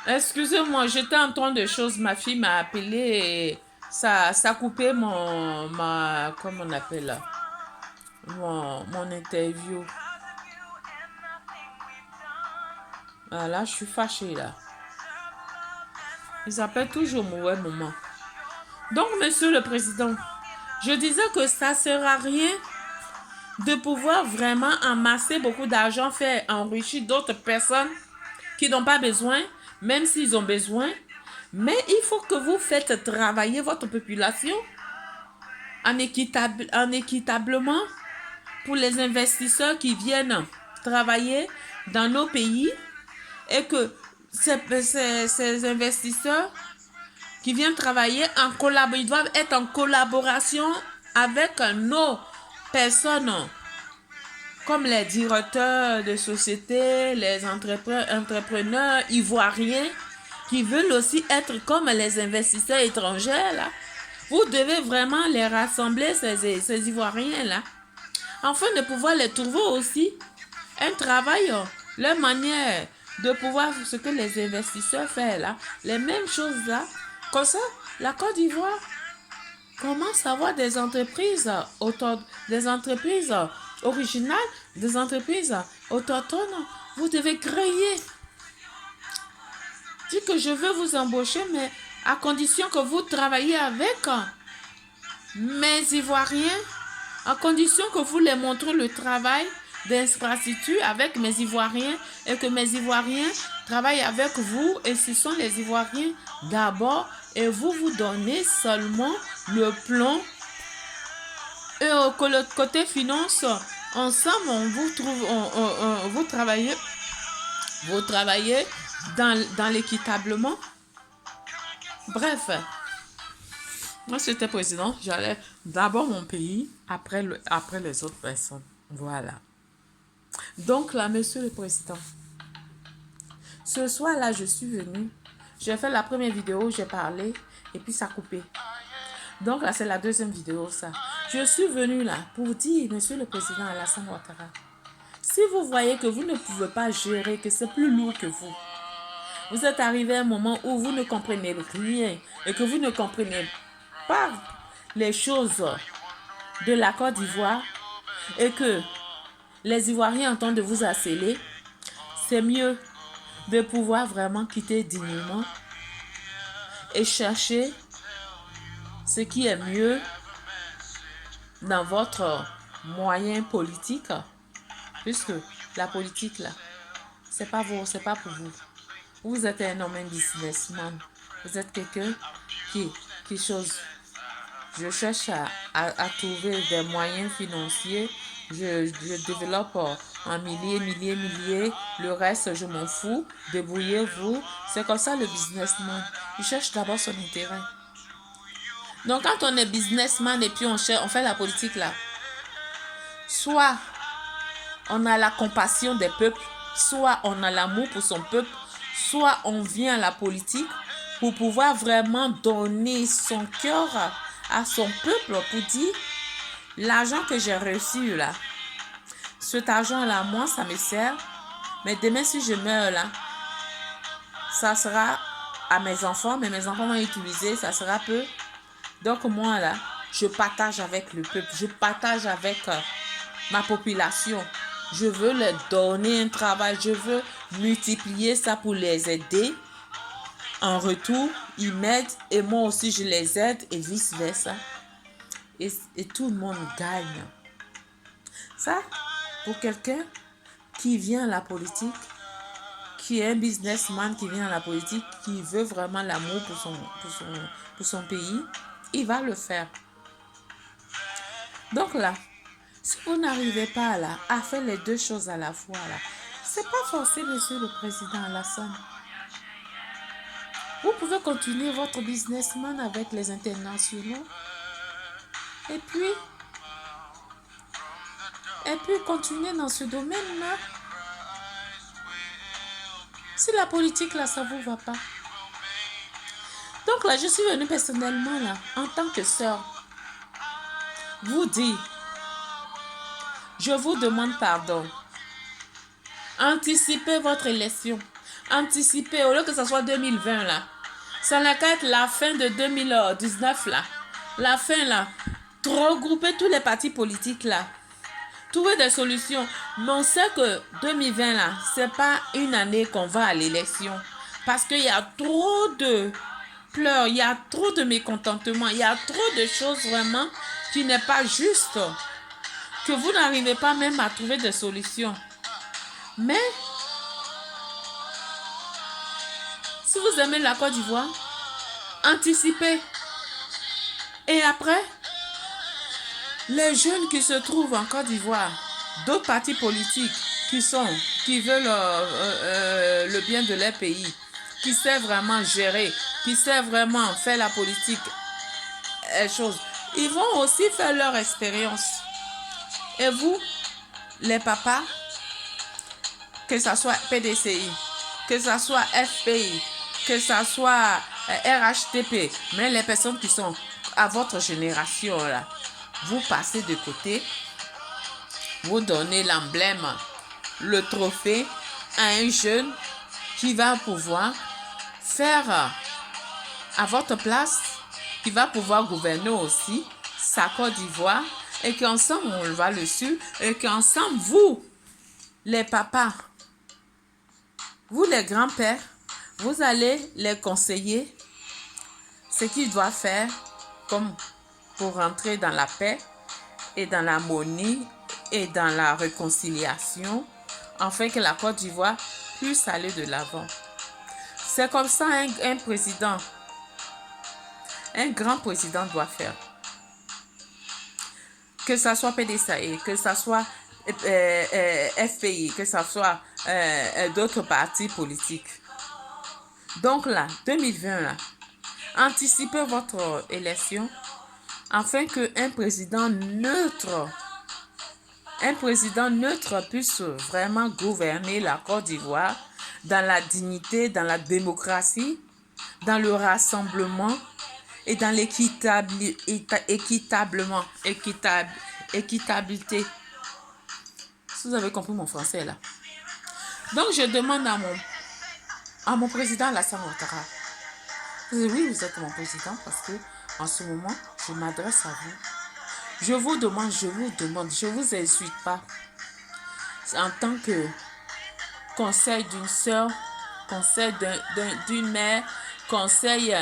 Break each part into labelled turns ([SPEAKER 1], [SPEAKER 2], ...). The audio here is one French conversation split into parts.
[SPEAKER 1] Excusez-moi, j'étais en train de choses. Ma fille m'a appelé et ça a coupé comment on appelle là, mon interview. Ah, là, je suis fâchée là. Ils appellent toujours mauvais moment. Donc, Monsieur le Président, je disais que ça ne sert à rien de pouvoir vraiment amasser beaucoup d'argent, faire enrichir d'autres personnes qui n'ont pas besoin, même s'ils ont besoin. Mais il faut que vous faites travailler votre population en équitablement pour les investisseurs qui viennent travailler dans nos pays et que ces investisseurs qui viennent travailler en collaboration, ils doivent être en collaboration avec nos personnes comme les directeurs de sociétés, les entrepreneurs ivoiriens qui veulent aussi être comme les investisseurs étrangers là. Vous devez vraiment les rassembler, ces Ivoiriens-là, afin de pouvoir les trouver aussi un travail, leur manière de pouvoir, ce que les investisseurs font là, les mêmes choses là. Comme ça, la Côte d'Ivoire commence à avoir des entreprises originales, des entreprises autochtones. Vous devez créer. Dis que je veux vous embaucher, mais à condition que vous travaillez avec mes Ivoiriens, à condition que vous les montrez le travail d'infrastructure avec mes Ivoiriens et que mes Ivoiriens travaillent avec vous et ce sont les Ivoiriens d'abord et vous vous donnez seulement le plan et que le côté finance ensemble vous travaillez dans l'équitablement. Bref, moi c'était président, j'allais d'abord mon pays après les autres personnes. Voilà. Donc là, monsieur le président, ce soir-là, je suis venue. J'ai fait la première vidéo, j'ai parlé et puis ça a coupé. Donc là, c'est la deuxième vidéo, ça. Je suis venue là pour dire, monsieur le président Alassane Ouattara, si vous voyez que vous ne pouvez pas gérer, que c'est plus lourd que vous êtes arrivé à un moment où vous ne comprenez rien et que vous ne comprenez pas les choses de la Côte d'Ivoire et que les Ivoiriens entendent de vous harceler, c'est mieux de pouvoir vraiment quitter dignement et chercher ce qui est mieux dans votre moyen politique, puisque la politique là, c'est pas pour vous. Vous êtes un homme, un businessman. Vous êtes quelqu'un qui chose. Je cherche à trouver des moyens financiers. Je développe en milliers. Le reste, je m'en fous. Débrouillez-vous. C'est comme ça le businessman. Il cherche d'abord son intérêt. Donc, quand on est businessman et puis on fait la politique là, soit on a la compassion des peuples, soit on a l'amour pour son peuple, soit on vient à la politique pour pouvoir vraiment donner son cœur à son peuple pour dire l'argent que j'ai reçu là, cet argent là, moi ça me sert, mais demain si je meurs là, ça sera à mes enfants, mais mes enfants vont utiliser, ça sera peu. Donc moi là, je partage avec le peuple, je partage avec ma population. Je veux leur donner un travail, je veux multiplier ça pour les aider. En retour, ils m'aident et moi aussi je les aide et vice-versa. Et tout le monde gagne. Ça, pour quelqu'un qui vient à la politique, qui est un businessman qui vient à la politique, qui veut vraiment l'amour pour son pays, il va le faire. Donc là, si vous n'arrivez pas là à faire les deux choses à la fois là, c'est pas forcé, monsieur le président Alassane. Vous pouvez continuer votre businessman avec les internationaux et puis continuer dans ce domaine-là. Si la politique là, ça vous va pas. Donc là, je suis venue personnellement là, en tant que sœur, vous dire, je vous demande pardon. Anticipez votre élection. Anticiper, au lieu que ce soit 2020 là. Ça n'a qu'à être la fin de 2019 là. La fin là. Regrouper tous les partis politiques là. Trouver des solutions. Mais on sait que 2020 là, c'est pas une année qu'on va à l'élection. Parce qu'il y a trop de pleurs, il y a trop de mécontentement, il y a trop de choses vraiment qui n'est pas juste. Que vous n'arrivez pas même à trouver des solutions. Mais, si vous aimez la Côte d'Ivoire, anticipez. Et après, les jeunes qui se trouvent en Côte d'Ivoire, d'autres partis politiques qui veulent le bien de leur pays, qui savent vraiment gérer, qui savent vraiment faire la politique, choses, ils vont aussi faire leur expérience. Et vous, les papas, que ce soit PDCI, que ce soit FPI, que ce soit RHTP, mais les personnes qui sont à votre génération là, vous passez de côté, vous donnez l'emblème, le trophée à un jeune qui va pouvoir faire à votre place, qui va pouvoir gouverner aussi sa Côte d'Ivoire et qu'ensemble on va le suivre et qu'ensemble vous, les papas, vous les grands-pères, vous allez les conseiller ce qu'ils doivent faire comme pour rentrer dans la paix et dans l'harmonie et dans la réconciliation afin que la Côte d'Ivoire puisse aller de l'avant. C'est comme ça un président, un grand président doit faire. Que ce soit PDCI, que ce soit FPI, que ce soit d'autres partis politiques. Donc là, 2020, là, anticipez votre élection afin qu'un président neutre puisse vraiment gouverner la Côte d'Ivoire dans la dignité, dans la démocratie, dans le rassemblement et dans équitabilité. Si vous avez compris mon français là. Donc je demande à mon président Alassane Ouattara. Oui, vous êtes mon président parce que en ce moment, je m'adresse à vous. Je vous demande, je vous insulte pas. En tant que conseil d'une sœur, conseil d'une mère, conseil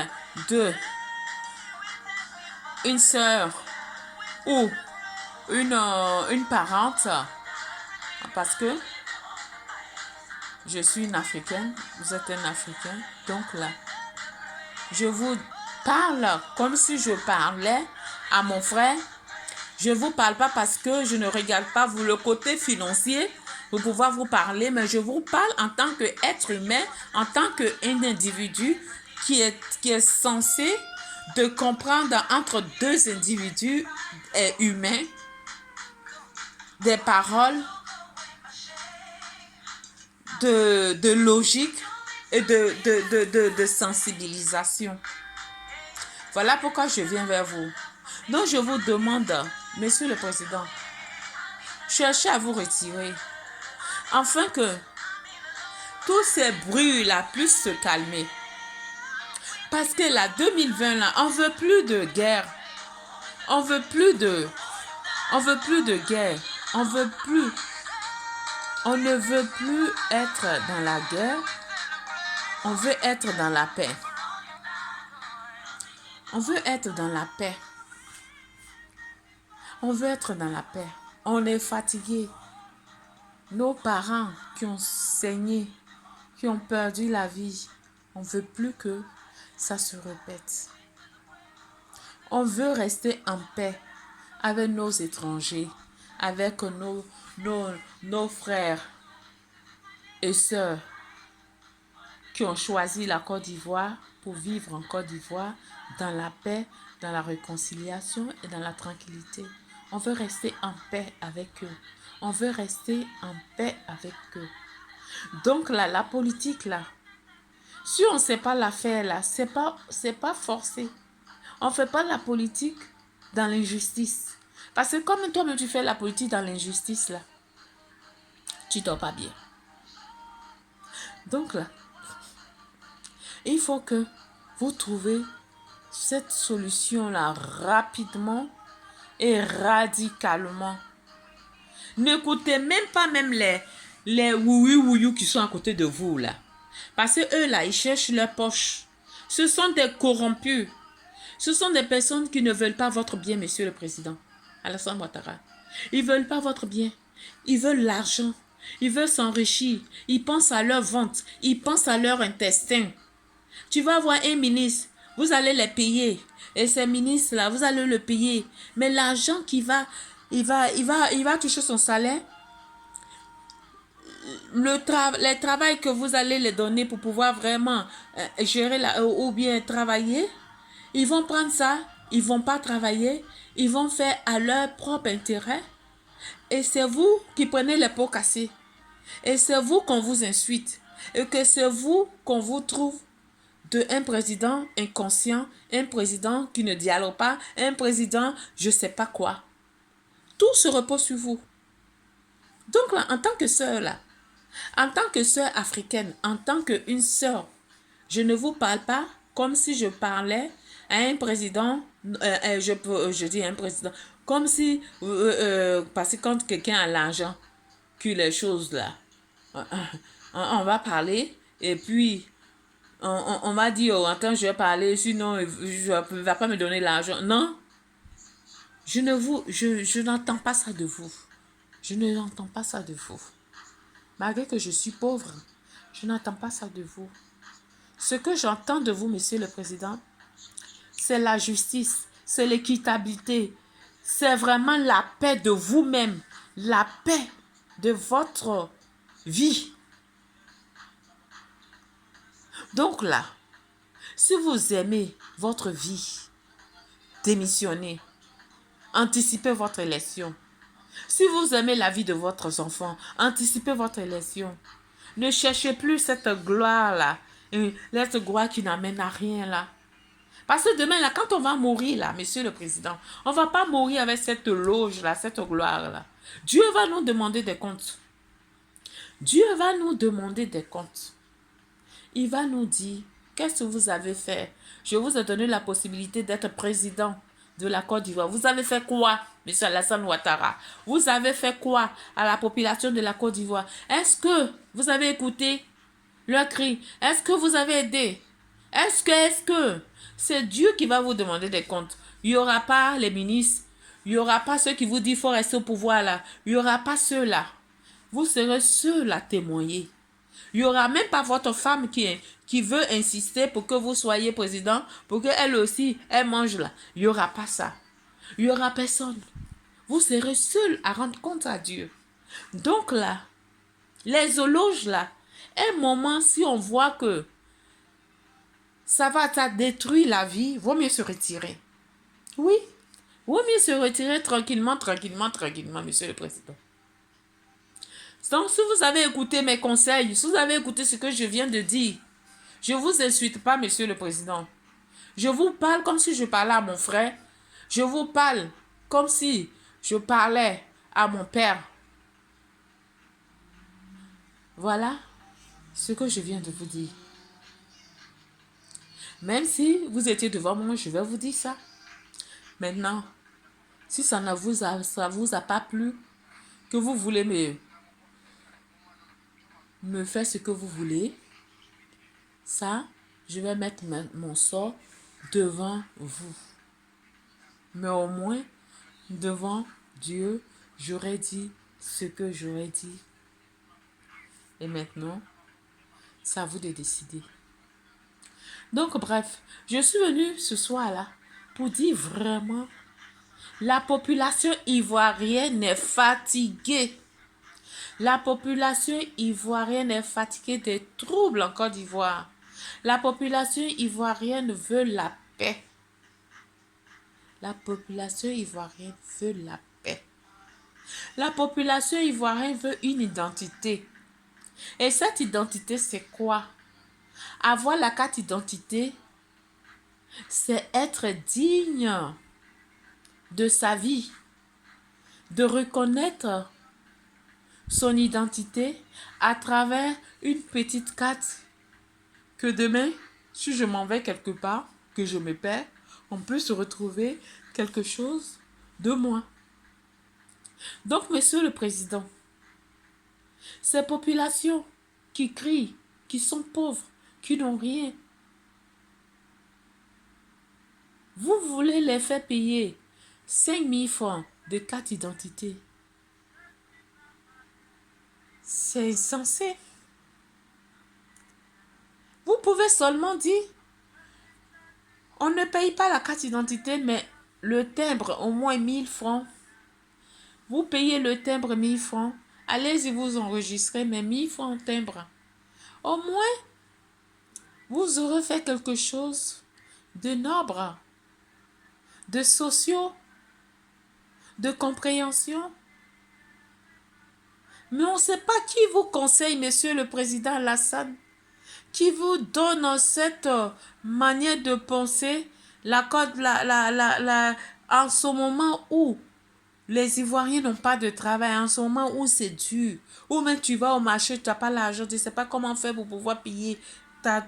[SPEAKER 1] une sœur ou une parente, parce que je suis une Africaine, vous êtes un Africain, donc là, je vous parle comme si je parlais à mon frère. Je ne vous parle pas parce que je ne regarde pas vous le côté financier pour pouvoir vous parler, mais je vous parle en tant qu'être humain, en tant qu'un individu qui est censé de comprendre entre deux individus humains des paroles de logique et de sensibilisation. Voilà pourquoi je viens vers vous. Donc je vous demande, Monsieur le Président, cherchez à vous retirer afin que tous ces bruits là puissent se calmer. Parce que la 2020 là, on veut plus de guerre. On veut plus de guerre. On ne veut plus être dans la guerre. On veut être dans la paix. On veut être dans la paix. On veut être dans la paix. On est fatigué. Nos parents qui ont saigné, qui ont perdu la vie, on ne veut plus que ça se répète. On veut rester en paix avec nos étrangers, avec nos frères et sœurs qui ont choisi la Côte d'Ivoire pour vivre en Côte d'Ivoire dans la paix, dans la réconciliation et dans la tranquillité. On veut rester en paix avec eux. On veut rester en paix avec eux. Donc là, la politique là, si on ne sait pas la faire là, c'est pas forcé. On ne fait pas la politique dans l'injustice. Parce que comme toi-même tu fais la politique dans l'injustice là, tu ne dors pas bien. Donc là, Il faut que vous trouviez cette solution-là rapidement et radicalement. N'écoutez même pas même les wouyou qui sont à côté de vous là. Parce que eux là, ils cherchent leur poche. Ce sont des corrompus. Ce sont des personnes qui ne veulent pas votre bien, monsieur le président Alassane Ouattara. Ils ne veulent pas votre bien. Ils veulent l'argent. Ils veulent s'enrichir. Ils pensent à leur ventre. Ils pensent à leur intestin. Tu vas voir un ministre, vous allez les payer. Et ces ministres-là, vous allez le payer. Mais l'argent qui va, il va toucher son salaire. Les travail que vous allez les donner pour pouvoir vraiment gérer ou bien travailler, ils vont prendre ça, ils vont pas travailler, ils vont faire à leur propre intérêt. Et c'est vous qui prenez les pots cassés. Et c'est vous qu'on vous insulte. Et que c'est vous qu'on vous trouve de un président inconscient, un président qui ne dialogue pas, un président je sais pas quoi. Tout se repose sur vous. Donc là, en tant que sœur là, en tant que sœur africaine, en tant qu'une sœur, je ne vous parle pas comme si je parlais à un président, je dis un président, comme si, parce que quand quelqu'un a l'argent, que les choses là, on va parler et puis on va dire, oh, attends, je vais parler, sinon je ne vais pas me donner l'argent. Non, je n'entends pas ça de vous. Je ne l'entends pas ça de vous. Malgré que je suis pauvre, je n'entends pas ça de vous. Ce que j'entends de vous, monsieur le président, c'est la justice, c'est l'équitabilité, c'est vraiment la paix de vous-même, la paix de votre vie. Donc là, si vous aimez votre vie, démissionnez, anticipez votre élection. Si vous aimez la vie de votre enfant, anticipez votre élection. Ne cherchez plus cette gloire-là, cette gloire qui n'amène à rien là. Parce que demain, là, quand on va mourir, là, monsieur le président, on ne va pas mourir avec cette loge-là, cette gloire-là. Dieu va nous demander des comptes. Dieu va nous demander des comptes. Il va nous dire, qu'est-ce que vous avez fait? Je vous ai donné la possibilité d'être président de la Côte d'Ivoire. Vous avez fait quoi, monsieur Alassane Ouattara? Vous avez fait quoi à la population de la Côte d'Ivoire? Est-ce que vous avez écouté leurs cris? Est-ce que vous avez aidé? Est-ce que c'est Dieu qui va vous demander des comptes? Il n'y aura pas les ministres, il n'y aura pas ceux qui vous disent qu'il faut rester au pouvoir là, il n'y aura pas ceux-là. Vous serez ceux-là à témoigner. Il n'y aura même pas votre femme qui veut insister pour que vous soyez président, pour qu'elle aussi, elle mange là. Il n'y aura pas ça. Il n'y aura personne. Vous serez seul à rendre compte à Dieu. Donc là, les zoologes là, un moment, si on voit que ça va détruire la vie, vaut mieux se retirer. Oui, vaut mieux se retirer tranquillement, monsieur le président. Donc, si vous avez écouté mes conseils, si vous avez écouté ce que je viens de dire, je ne vous insulte pas, monsieur le président. Je vous parle comme si je parlais à mon frère. Je vous parle comme si je parlais à mon père. Voilà ce que je viens de vous dire. Même si vous étiez devant moi, je vais vous dire ça. Maintenant, si ça ne vous a pas plu, que vous voulez me faire ce que vous voulez, ça, je vais mettre mon sort devant vous. Mais au moins, devant Dieu, j'aurais dit ce que j'aurais dit. Et maintenant, c'est à vous de décider. Donc, bref, je suis venue ce soir-là pour dire vraiment, la population ivoirienne est fatiguée. La population ivoirienne est fatiguée des troubles en Côte d'Ivoire. La population ivoirienne veut la paix. La population ivoirienne veut la paix. La population ivoirienne veut une identité. Et cette identité, c'est quoi? Avoir la carte d'identité, c'est être digne de sa vie, de reconnaître son identité à travers une petite carte que demain, Si je m'en vais quelque part, que je me perds, on peut se retrouver quelque chose de moi. Donc, Monsieur le Président, ces populations qui crient, qui sont pauvres, qui n'ont rien, vous voulez les faire payer 5 000 francs de carte d'identité. C'est insensé. Vous pouvez seulement dire, on ne paye pas la carte d'identité, mais le timbre, au moins 1 000 francs. Vous payez le timbre 1 000 francs. Allez-y vous enregistrer, mais 1 000 francs timbre. Au moins, vous aurez fait quelque chose de noble, de social, de compréhension. Mais on ne sait pas qui vous conseille, Monsieur le Président Alassane, qui vous donne cette manière de penser en ce moment où les Ivoiriens n'ont pas de travail, en ce moment où c'est dur, ou même tu vas au marché, tu n'as pas l'argent, tu ne sais pas comment faire pour pouvoir payer ta